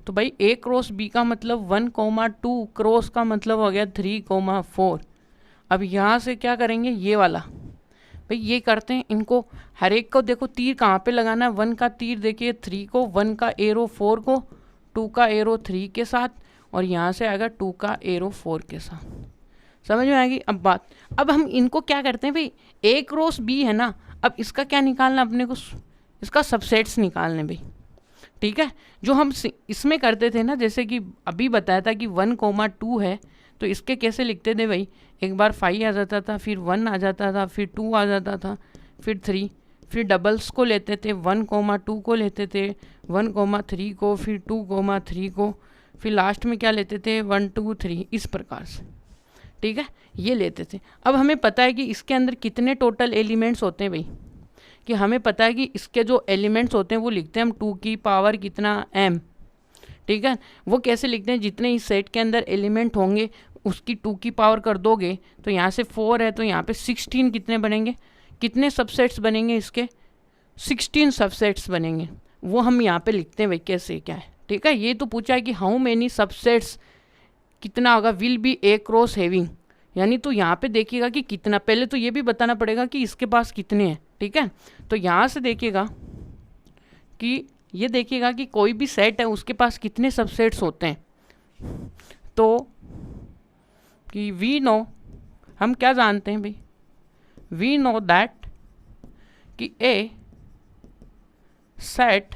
तो भाई ए क्रॉस बी का मतलब 1 2, क्रॉस का मतलब हो गया 3 4। अब यहाँ से क्या करेंगे, ये वाला भाई ये करते हैं, इनको हर एक को देखो तीर कहाँ पे लगाना है, 1 का तीर देखिए 3 को, 1 का एरो 4 को, 2 का एरो 3 के साथ, और यहाँ से आएगा 2 का एरो 4 के साथ। समझ में आएगी अब बात। अब हम इनको क्या करते हैं भाई, ए क्रॉस बी है ना, अब इसका क्या निकालना अपने को, इसका सबसेट्स निकालने भाई, ठीक है। जो हम इसमें करते थे ना, जैसे कि अभी बताया था कि 1 2 है, तो इसके कैसे लिखते थे भाई, एक बार 5 आ जाता था, फिर 1 आ जाता था, फिर 2 आ जाता था, फिर 3, फिर डबल्स को लेते थे, 1,2 को लेते थे, 1,3 को, फिर 2,3 को, फिर लास्ट में क्या लेते थे 1 2 3, इस प्रकार से। ठीक है, ये लेते थे। अब हमें पता है कि इसके अंदर कितने टोटल एलिमेंट्स होते हैं भाई, कि हमें पता है कि इसके जो एलिमेंट्स होते हैं वो लिखते हैं हम 2 की पावर कितना m। ठीक है, वो कैसे लिखते हैं, जितने इस सेट के अंदर एलिमेंट होंगे उसकी 2 की पावर कर दोगे, तो यहाँ से 4 है तो यहाँ पे 16 कितने बनेंगे, कितने सबसेट्स बनेंगे इसके, 16 सबसेट्स बनेंगे। वो हम यहाँ पे लिखते हैं भाई कैसे क्या है। ठीक है, ये तो पूछा है कि हाउ मेनी सबसेट्स कितना होगा will be A cross having, यानी तो यहाँ पे देखिएगा कि कितना, पहले तो ये भी बताना पड़ेगा कि इसके पास कितने हैं। ठीक है, तो यहाँ से देखिएगा कि ये देखिएगा कि कोई भी सेट है उसके पास कितने सबसेट्स होते हैं। तो कि वी नो, हम क्या जानते हैं भाई, वी नो दैट कि a set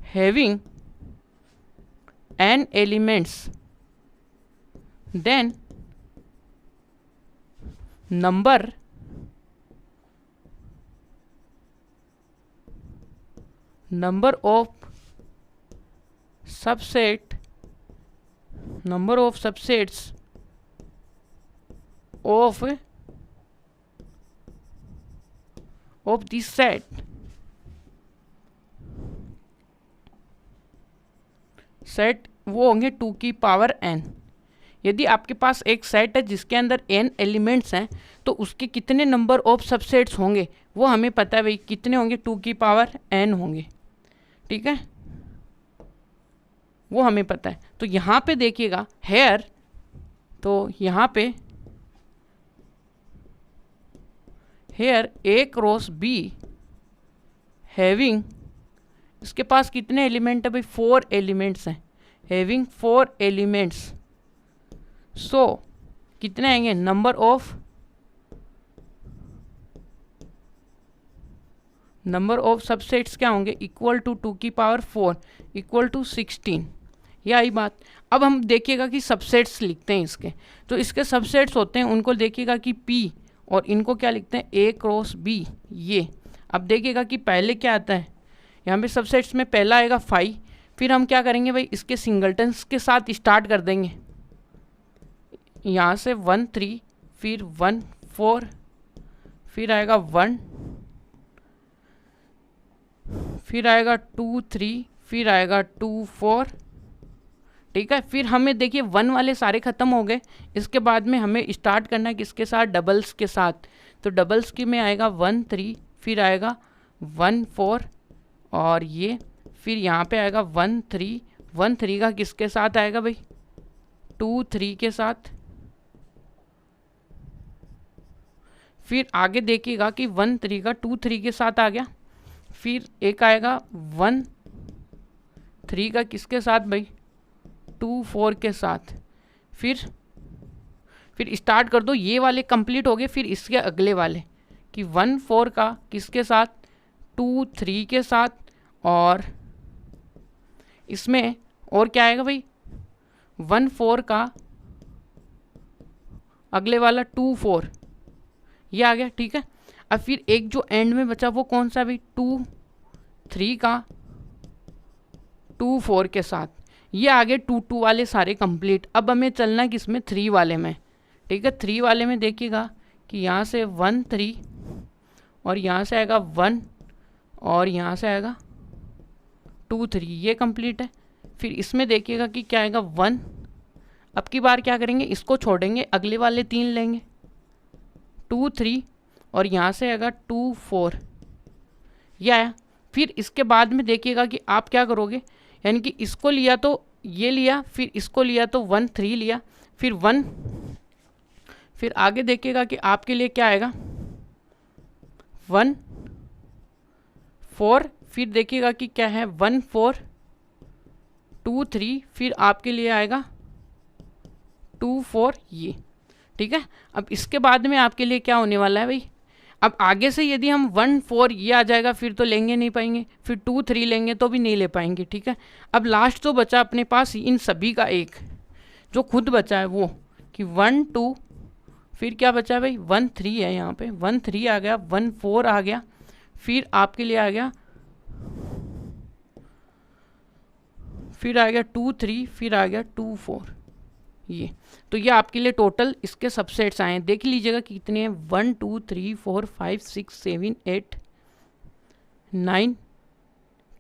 having n elements, then number of subsets of this set वो होंगे 2 की पावर n। यदि आपके पास एक सेट है जिसके अंदर n एलिमेंट्स हैं तो उसके कितने नंबर ऑफ सबसेट्स होंगे वो हमें पता है भाई, कितने होंगे 2 की पावर n होंगे। ठीक है, वो हमें पता है। तो यहाँ पे देखिएगा हेयर, तो यहाँ पे here a cross b having, इसके पास कितने एलिमेंट है भाई, 4 एलिमेंट्स हैं, हैविंग 4 एलिमेंट्स। सो कितने आएंगे, नंबर ऑफ सबसेट्स क्या होंगे, इक्वल टू 2 की पावर 4 इक्वल टू 16। ये आई बात। अब हम देखिएगा कि सबसेट्स लिखते हैं इसके, तो इसके सबसेट्स होते हैं, उनको देखिएगा कि P, और इनको क्या लिखते हैं A क्रॉस B। ये अब देखिएगा कि पहले क्या आता है, यहाँ पे सबसेट्स में पहला आएगा 5, फिर हम क्या करेंगे भाई, इसके सिंगलटन्स के साथ स्टार्ट कर देंगे, यहाँ से 1 3, फिर 1 4, फिर आएगा 1, फिर आएगा 2 3, फिर आएगा 2 4। ठीक है, फिर हमें देखिए 1 वाले सारे ख़त्म हो गए, इसके बाद में हमें स्टार्ट करना है किसके साथ, डबल्स के साथ। तो डबल्स की में आएगा 1 3, फिर आएगा 1 4, और ये फिर यहाँ पे आएगा 1 3, 1 3 का किसके साथ आएगा भाई, 2 3 के साथ। फिर आगे देखिएगा कि 1 3 का 2 3 के साथ आ गया, फिर एक आएगा 1 3 का किसके साथ भाई, 2 4 के साथ। फिर स्टार्ट कर दो, ये वाले कंप्लीट हो गए, फिर इसके अगले वाले कि 1 4 का किसके साथ, 2 3 के साथ, और इसमें और क्या आएगा भाई, 1 4 का अगले वाला 2 4, ये आ गया। ठीक है, अब फिर एक जो एंड में बचा वो कौन सा भाई, 2 3 का 2 4 के साथ। ये आगे 2 2 वाले सारे कंप्लीट। अब हमें चलना किस में, 3 वाले में। ठीक है, 3 वाले में देखिएगा कि यहाँ से 1 3, और यहाँ से आएगा 1, और यहाँ से आएगा 2 3, ये कंप्लीट है। फिर इसमें देखिएगा कि क्या आएगा 1। अब की बार क्या करेंगे, इसको छोड़ेंगे, अगले वाले 3 लेंगे, 2 3, और यहाँ से आएगा 2 4, ये आया। फिर इसके बाद में देखिएगा कि आप क्या करोगे, यानी कि इसको लिया तो ये लिया, फिर इसको लिया तो 1 3 लिया, फिर 1, फिर आगे देखिएगा कि आपके लिए क्या आएगा 1 4, फिर देखिएगा कि क्या है 1 4 2 3, फिर आपके लिए आएगा 2 4 ये। ठीक है, अब इसके बाद में आपके लिए क्या होने वाला है भाई, अब आगे से यदि हम 1 4 ये आ जाएगा फिर तो लेंगे नहीं पाएंगे, फिर 2 3 लेंगे तो भी नहीं ले पाएंगे, ठीक है। अब लास्ट तो बचा अपने पास इन सभी का एक जो खुद बचा है वो कि 1 2, फिर क्या बचा है भाई 1 3 है, यहाँ पे 1 3 आ गया, 1 4 आ गया, फिर आपके लिए आ गया, फिर आ गया 2 3, फिर आ गया 2 4। ये तो ये आपके लिए टोटल इसके सबसेट्स आए हैं, देख लीजिएगा कि कितने हैं 1 2 3 4 5 6 7 8 9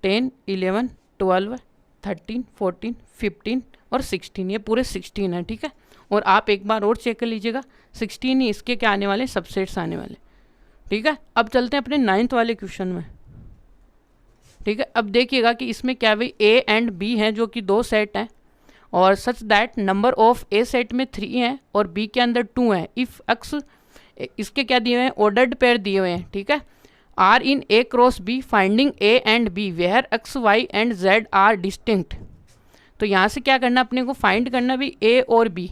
10 11 12 13 14 15 और 16, ये पूरे 16 है, ठीक है। और आप एक बार और चेक कर लीजिएगा 16 ही इसके क्या आने वाले सबसेट्स आने वाले, ठीक है। अब चलते हैं अपने 9th वाले क्वेश्चन में, ठीक है। अब देखिएगा कि इसमें क्या भाई ए एंड बी हैं जो कि 2 सेट हैं और such that number of A set में 3 है और बी के अंदर 2 है। इफ़ एक्स, इसके क्या दिए हुए हैं ऑर्डर्ड पेयर दिए हुए हैं, ठीक है। Are in A cross B finding A and B where x y and z are distinct. तो यहाँ से क्या करना अपने को फाइंड करना भी ए और बी,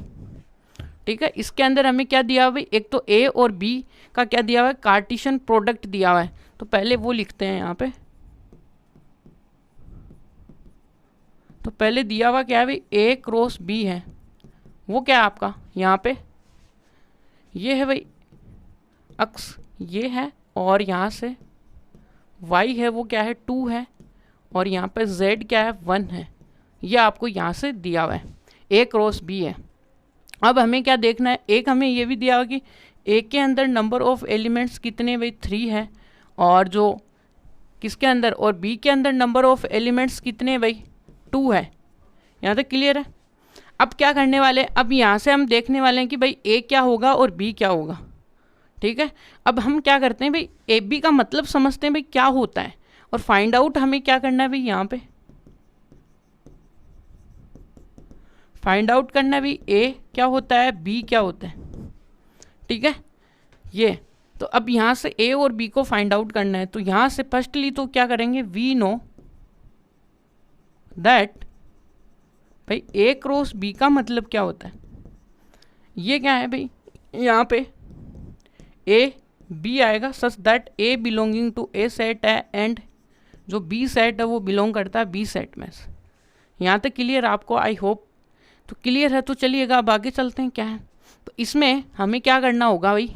ठीक है। इसके अंदर हमें क्या दिया हुआ है, एक तो ए और बी का क्या दिया हुआ है कार्टेशियन प्रोडक्ट दिया हुआ है, तो पहले वो लिखते हैं यहाँ पे। तो पहले दिया हुआ क्या है भाई ए क्रॉस बी है, वो क्या है आपका यहाँ पे ये है भाई एक्स ये है, और यहाँ से y है वो क्या है 2 है, और यहाँ पे z क्या है 1 है, ये आपको यहाँ से दिया हुआ है a क्रॉस b है। अब हमें क्या देखना है, एक हमें ये भी दिया हुआ कि a के अंदर नंबर ऑफ एलिमेंट्स कितने भाई 3 है, और जो किसके अंदर और b के अंदर नंबर ऑफ एलिमेंट्स कितने भाई 2 है। यहाँ तक क्लियर है। अब क्या करने वाले हैं, अब यहाँ से हम देखने वाले हैं कि भाई a क्या होगा और b क्या होगा, ठीक है। अब हम क्या करते हैं भाई ए बी का मतलब समझते हैं भाई क्या होता है, और फाइंड आउट हमें क्या करना है भाई यहाँ पे फाइंड आउट करना है भाई ए क्या होता है बी क्या होता है, ठीक है। ये तो अब यहाँ से ए और बी को फाइंड आउट करना है, तो यहाँ से फर्स्टली तो क्या करेंगे वी नो दैट भाई ए क्रॉस बी का मतलब क्या होता है, ये क्या है भाई यहाँ पे ए बी आएगा such that A belonging to A set है एंड जो बी सेट है वो बिलोंग करता है बी सेट में से। यहाँ तक क्लियर आपको, आई होप तो क्लियर है। तो चलिएगा अब आगे चलते हैं क्या है। तो इसमें हमें क्या करना होगा भाई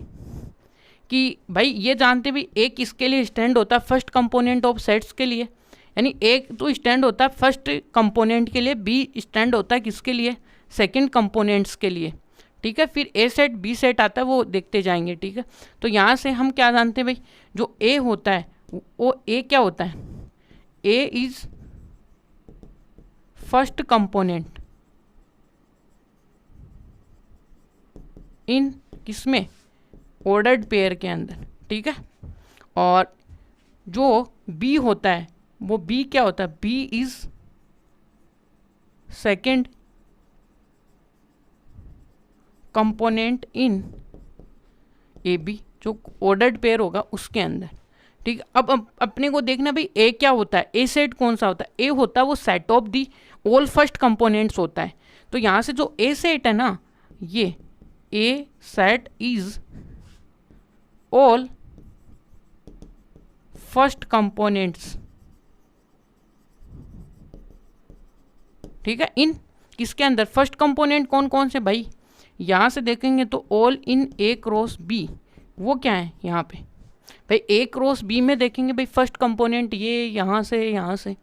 कि भाई ये जानते भाई ए किसके लिए स्टैंड होता है फर्स्ट कंपोनेंट ऑफ सेट्स के लिए, यानी एक तो स्टैंड होता है फर्स्ट कंपोनेंट के लिए, बी स्टैंड होता है किसके लिए सेकंड कंपोनेंट्स के लिए, ठीक है। फिर ए सेट बी सेट आता है वो देखते जाएंगे, ठीक है। तो यहाँ से हम क्या जानते हैं भाई जो ए होता है वो ए क्या होता है ए इज फर्स्ट कंपोनेंट इन किसमें ऑर्डर्ड पेयर के अंदर, ठीक है। और जो बी होता है वो बी क्या होता है B is second component in A B जो ऑर्डर्ड पेयर होगा उसके अंदर, ठीक है। अब अपने को देखना भाई ए क्या होता है, ए सेट कौन सा होता है, ए होता है वो set of the all first components होता है। तो यहाँ से जो ए सेट है ना ये A set is all first components, ठीक है। इन किसके अंदर फर्स्ट कंपोनेंट कौन कौन से भाई, यहाँ से देखेंगे तो all in A cross B, वो क्या है यहाँ पे भाई ए क्रॉस बी में देखेंगे भाई फर्स्ट कंपोनेंट ये यहाँ से,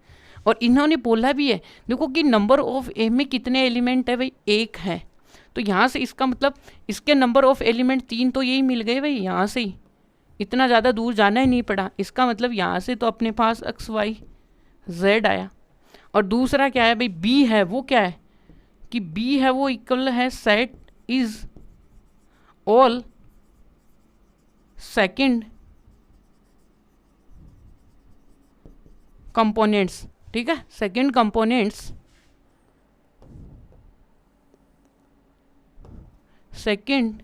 और इन्होंने बोला भी है देखो कि नंबर ऑफ ए में कितने एलिमेंट है भाई 1 है। तो यहाँ से इसका मतलब इसके नंबर ऑफ एलिमेंट 3 तो यही मिल गए भाई, यहाँ से ही इतना ज़्यादा दूर जाना ही नहीं पड़ा। इसका मतलब यहाँ से तो अपने पास एक्स वाई जेड आया। और दूसरा क्या है भाई बी है वो क्या है कि बी है वो इक्वल है set is all second components, ठीक है। Second components second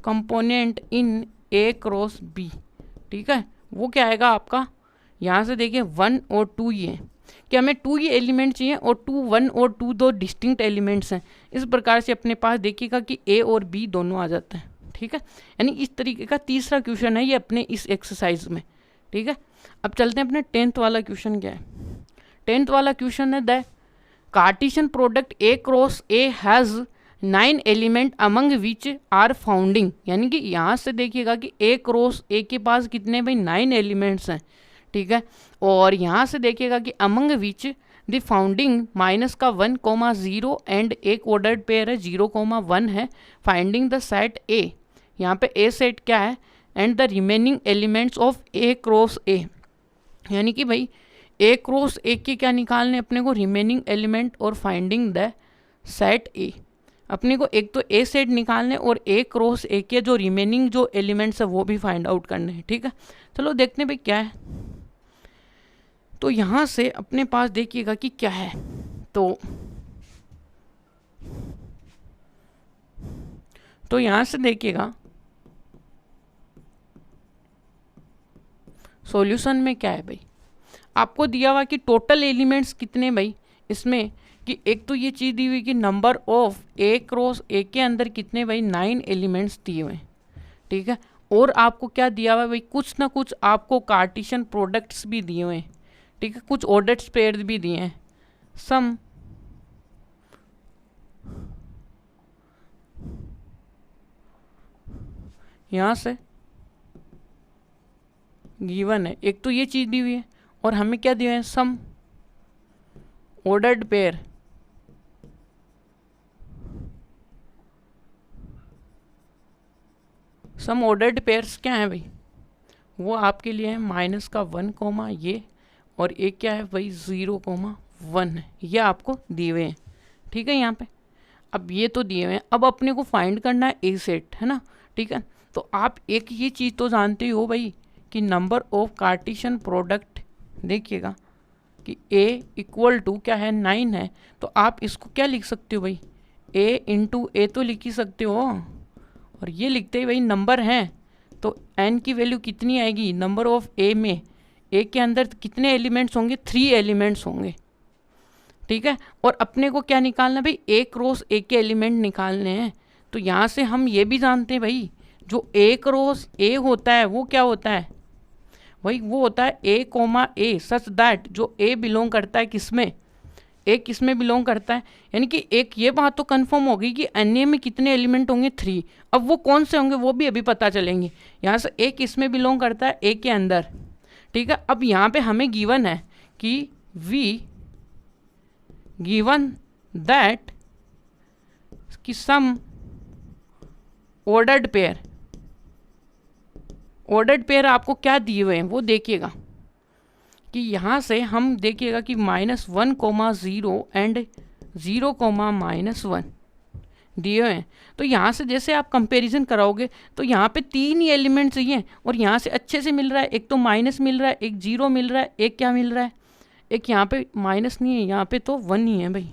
component in A cross B, ठीक है। वो क्या आएगा आपका यहाँ से देखिए 1 और 2 ये, कि हमें 2 ही एलिमेंट चाहिए और 2 1 और 2 दो डिस्टिंक्ट एलिमेंट्स हैं। इस प्रकार से अपने पास देखिएगा कि ए और बी दोनों आ जाते हैं। ठीक है, यानी इस तरीके का तीसरा क्वेश्चन है ये अपने इस एक्सरसाइज में। ठीक है, अब चलते हैं अपने 10th वाला क्वेश्चन। क्या है 10th वाला क्वेश्चन है the Cartesian product A cross A has 9 element among which are founding, यानी कि यहाँ से देखिएगा कि ए क्रॉस ए के पास कितने भाई 9 एलिमेंट्स हैं। ठीक है, और यहाँ से देखिएगा कि among which the founding minus का 1,0 एंड एक ऑर्डर्ड पेयर है 0,1 है। फाइंडिंग द सेट ए, यहाँ पे ए सेट क्या है and the remaining elements of A cross ए, यानी कि भाई ए क्रॉस ए के क्या निकालने अपने को रिमेनिंग एलिमेंट और फाइंडिंग द सेट ए। अपने को एक तो ए सेट निकालने और ए क्रॉस ए के जो रिमेनिंग जो एलिमेंट्स है वो भी फाइंड आउट करने हैं। ठीक है, चलो देखते हैं भाई क्या है। तो यहाँ से अपने पास देखिएगा कि क्या है। तो यहाँ से देखिएगा सॉल्यूशन में क्या है भाई, आपको दिया हुआ कि टोटल एलिमेंट्स कितने भाई इसमें, कि एक तो ये चीज़ दी हुई कि नंबर ऑफ ए क्रॉस ए के अंदर कितने भाई 9 एलिमेंट्स दिए हुए हैं। ठीक है, और आपको क्या दिया हुआ है भाई, कुछ ना कुछ आपको कार्टेशियन प्रोडक्ट्स भी दिए हुए हैं। ठीक है, कुछ ऑर्डर्ड पेयर्स भी दिए हैं। सम यहाँ से गिवन है, एक तो ये चीज़ दी हुई है और हमें क्या दिया है सम ऑर्डर्ड पेयर। सम ऑर्डर्ड पेयर्स क्या है भाई, वो आपके लिए है माइनस का 1, ये और एक क्या है भाई 0,1 है, ये आपको दिए हुए हैं। ठीक है, यहाँ पे अब ये तो दिए हुए हैं, अब अपने को फाइंड करना है ए सेट, है ना। ठीक है, तो आप एक ये चीज़ तो जानते हो भाई कि नंबर ऑफ कार्टेशियन प्रोडक्ट देखिएगा कि a इक्वल टू क्या है 9 है, तो आप इसको क्या लिख सकते हो भाई a इंटू ए तो लिख ही सकते हो, और ये लिखते ही भाई नंबर हैं तो n की वैल्यू कितनी आएगी, नंबर ऑफ a में a के अंदर कितने एलिमेंट्स होंगे 3 एलिमेंट्स होंगे। ठीक है, और अपने को क्या निकालना भाई a क्रॉस a के एलिमेंट निकालने हैं। तो यहाँ से हम ये भी जानते हैं भाई जो a क्रॉस a होता है वो क्या होता है भाई, वो होता है a, सच दैट जो a बिलोंग करता है किसमें, a किसमें बिलोंग करता है, यानी कि एक ये बात तो कंफर्म हो गई कि अन्य में कितने एलिमेंट होंगे 3। अब वो कौन से होंगे वो भी अभी पता चलेंगे। यहाँ से a किसमें बिलोंग करता है a के अंदर। ठीक है, अब यहाँ पे हमें गिवन है कि v गिवन दैट कि सम ऑर्डर्ड पेयर आपको क्या दिए हुए हैं वो देखिएगा कि यहाँ से हम देखिएगा कि -1,0 एंड 0,-1 दिए हुए हैं। तो यहाँ से जैसे आप कंपैरिजन कराओगे तो यहाँ पे 3 ही एलिमेंट चाहिए और यहाँ से अच्छे से मिल रहा है, एक तो माइनस मिल रहा है, एक 0 मिल रहा है, एक क्या मिल रहा है, एक यहाँ पे माइनस नहीं है, यहाँ पे तो 1 ही है भाई।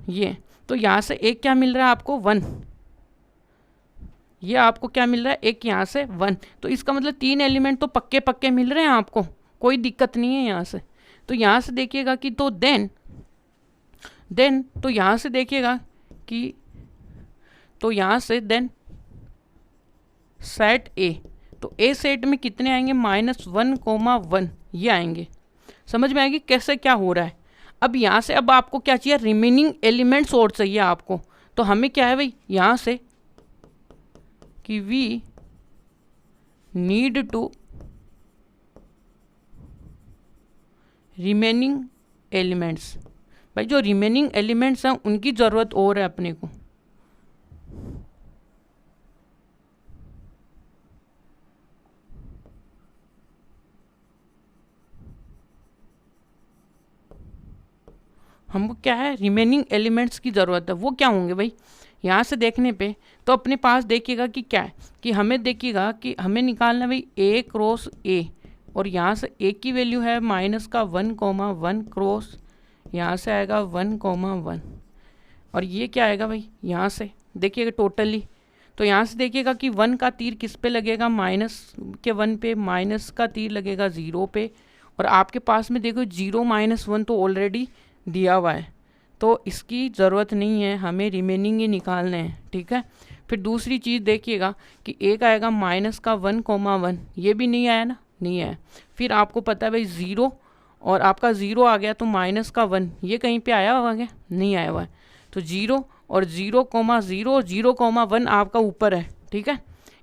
ये तो यहाँ से एक क्या मिल रहा है आपको 1, ये आपको क्या मिल रहा है एक यहाँ से 1, तो इसका मतलब 3 एलिमेंट तो पक्के पक्के मिल रहे हैं आपको, कोई दिक्कत नहीं है यहाँ से। तो यहाँ से देखिएगा कि तो देन तो यहाँ से देखिएगा कि तो यहाँ से देन सेट ए, तो ए सेट में कितने आएंगे -1,1 ये आएंगे। समझ में आएगी कैसे क्या हो रहा है। अब यहाँ से अब आपको क्या चाहिए, रिमेनिंग एलिमेंट्स और चाहिए आपको। तो हमें क्या है भाई यहाँ से कि we need to remaining elements, भाई जो रिमेनिंग एलिमेंट्स हैं उनकी ज़रूरत और है अपने को। हमको क्या है रिमेनिंग एलिमेंट्स की ज़रूरत है, वो क्या होंगे भाई यहाँ से देखने पे तो अपने पास देखिएगा कि क्या है कि हमें देखिएगा कि हमें निकालना भाई a क्रॉस a, और यहाँ से a की वैल्यू है -1,1 क्रॉस यहाँ से आएगा 1,1, और ये क्या आएगा भाई यहाँ से देखिएगा टोटली, तो यहाँ से देखिएगा कि 1 का तीर किस पे लगेगा, माइनस के 1 पे, माइनस का तीर लगेगा 0 पे, और आपके पास में देखो 0 - 1 तो ऑलरेडी दिया हुआ है, तो इसकी ज़रूरत नहीं है, हमें रिमेनिंग ही निकालने हैं, ठीक है। फिर दूसरी चीज़ देखिएगा कि एक आएगा -1,1, ये भी नहीं आया ना, नहीं आया। फिर आपको पता है भाई 0 और आपका 0 आ गया, तो -1 ये कहीं पे आया हुआ है, नहीं आया हुआ है। तो 0 और 0,0 0,1 आपका ऊपर है, ठीक है,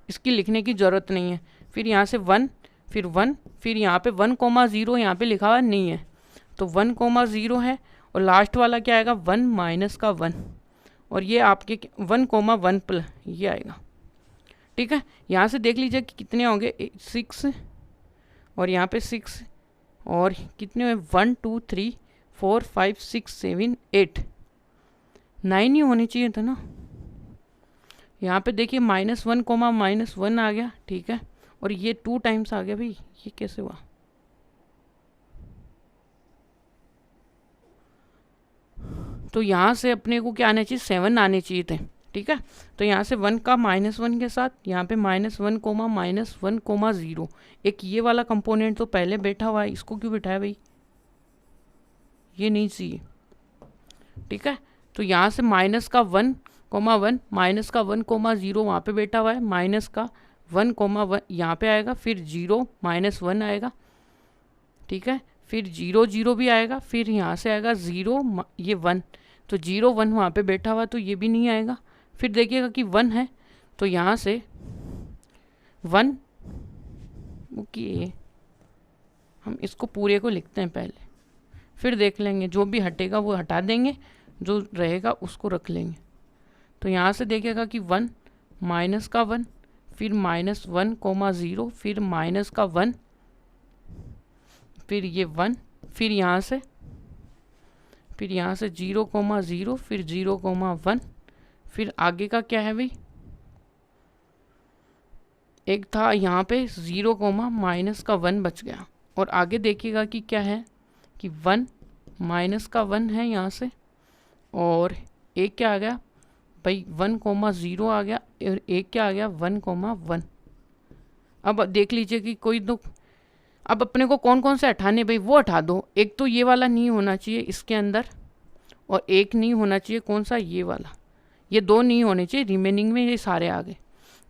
इसकी लिखने की ज़रूरत नहीं है। फिर यहाँ से 1, फिर 1, फिर यहाँ पे 1,0 यहाँ पे लिखा हुआ नहीं है, तो 1,0 है, और लास्ट वाला क्या आएगा 1 - 1, और ये आपके 1,1 प्लस ये आएगा, ठीक है। यहाँ से देख लीजिए कि कितने होंगे, 6 और यहाँ पे 6 और कितने हुए 1 2 3 4 5 6 7 8 9 ही होनी चाहिए था ना। यहाँ पे देखिए -1, आ गया, ठीक है, और ये 2 टाइम्स आ गया भाई, ये कैसे हुआ। तो यहाँ से अपने को क्या आने चाहिए, 7 आने चाहिए थे, ठीक है। तो यहाँ से 1 का -1 के साथ यहाँ पे -1,-1,0 एक ये वाला कंपोनेंट तो पहले बैठा हुआ है, इसको क्यों बैठाया भाई, ये नहीं चाहिए, ठीक है। तो यहाँ से -1,-1 -1,0 वहाँ पे बैठा हुआ है, -1,1 यहाँ पे आएगा, फिर 0 - 1 आएगा, ठीक है, फिर 0 0 भी आएगा, फिर यहाँ से आएगा 0 ये 1, तो 0 1 वहाँ पे बैठा हुआ, तो ये भी नहीं आएगा। फिर देखिएगा कि 1 है, तो यहाँ से 1, ओके, हम इसको पूरे को लिखते हैं पहले, फिर देख लेंगे, जो भी हटेगा वो हटा देंगे, जो रहेगा उसको रख लेंगे। तो यहाँ से देखिएगा कि 1 -1, फिर -1,0, फिर -1, फिर ये 1, फिर यहाँ से 0,0, फिर 0,1, फिर आगे का क्या है भाई, एक था यहाँ पे 0, -1 बच गया, और आगे देखिएगा कि क्या है कि 1 -1 है यहाँ से, और एक क्या आ गया भाई 1,0 आ गया, और एक क्या आ गया 1,1। अब देख लीजिए कि कोई दो, अब अपने को कौन कौन से हटाने भाई, वो हटा दो। एक तो ये वाला नहीं होना चाहिए इसके अंदर, और एक नहीं होना चाहिए, कौन सा, ये वाला, ये 2 नहीं होने चाहिए, रिमेनिंग में ये सारे आ गए।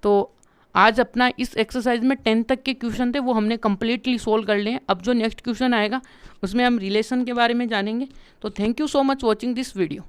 तो आज अपना इस एक्सरसाइज में 10 तक के क्वेश्चन थे वो हमने कम्प्लीटली सोल्व कर लिए हैं। अब जो नेक्स्ट क्वेश्चन आएगा उसमें हम रिलेशन के बारे में जानेंगे। तो thank you so much watching this video.